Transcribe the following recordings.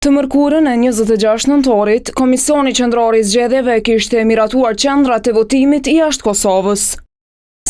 Të mërkurën e 26 nëntorit, Komisioni Qendror i Zgjedhjeve kishte miratuar qendrat e votimit jashtë Kosovës.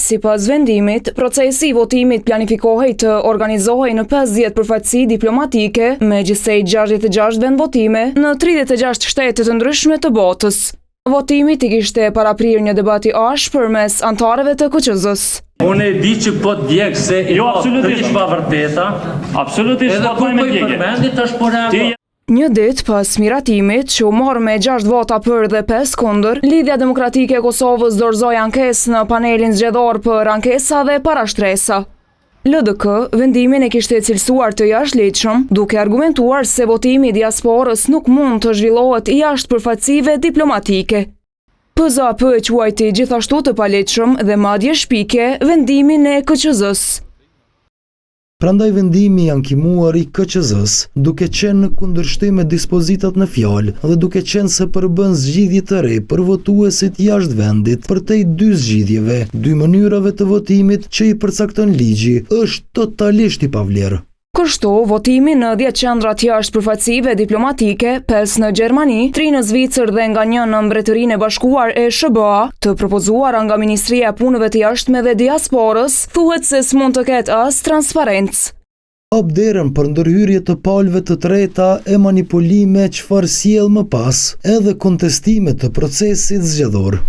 Sipas vendimit, procesi i votimit planifikohej të organizohej në 50 përfaqësi diplomatike me gjithsej 66 vendvotime në 36 shtete të ndryshme të botës. Votimi i kishte paraprirë një debat i ashpër mes antarëve të KQZ-s. Unë e di që po t'djekë se absolutisht pa vërteta. Absolutisht po të me djekje. Një ditë pas miratimit, që u morë me 6 vota për dhe 5 kundër, Lidhja Demokratike e Kosovës dorëzoi ankesë në panelin zgjedhor për ankesa dhe parashtresa. LDK vendimin e kishte cilësuar të jashtëligjshëm, duke argumentuar se votimi i diasporës nuk mund të zhvillohet jashtë përfaqësive diplomatike. PZAP e quajti gjithashtu të palegjshëm dhe madje shpike vendimin e KQZ-s. Prandaj vendimi i ankimuar i KQZ-s, duke qenë në kundërshtim me dispozitat në fjalë dhe duke qenë se përbën zgjidhje të re për votuesit jashtë vendit përtej 2 zgjidhjeve, 2 mënyrave të votimit që i përcakton ligji, është totalisht i pavlerë. Kështu, votimi në 10 qendrat jashtë përfaqësive diplomatike, 5 në Gjermani, 3 në Zvicër dhe nga 1 në Mbretërinë e Bashkuar e SBA, të propozuara nga Ministria e Punëve të Jashtme dhe Diasporës, thuhet se s'mund të ketë as transparencë. Hap derën për ndërhyrje të palëve të treta e manipulime çfarë sjell më pas, edhe kontestime të procesit zgjedhor.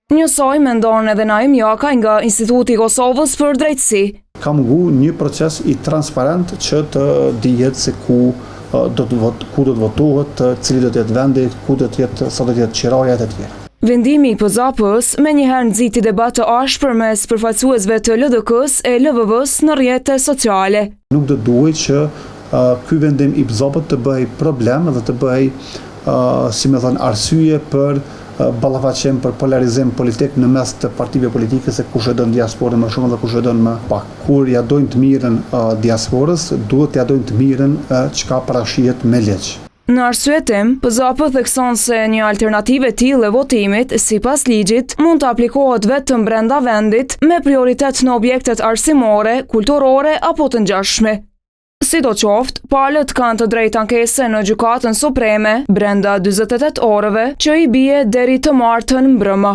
Njësoj mendon edhe Naim Jakaj nga Instituti i Kosovës për Drejtësi. Ka mungu një proces i transparent që të dihet se ku do të votohet, cili do të jetë vendi, ku do të jetë, sa do të jetë qiraja e të tjera. Vendimi i PZAP-s menjëherë nxiti debat të ashpër mes përfaqësuesve të LDK-s e LVV-s në rrjetet sociale. Nuk do duhet që ky vendim i PZAP-t të bëj problem dhe të bëj, si më thënë, arsye për ballafaqim për polarizim politik në mes të partive politike se kush e don diasporën më shumë dhe kush e don më pak. Kur ja dojnë të mirën diasporës, duhet ja dojnë të mirën çka parashihet me ligj. Në arsyetim, PZAP thekson se një alternativë e tillë e votimit, sipas ligjit, mund të aplikohet vetëm brenda vendit me prioritet në objektet arsimore, kulturore apo të ngjashme. Sidoqoftë, palët kanë të drejtë ankese në Gjykatën Supreme brenda 48 orëve që i bie deri të martën mbrëmë.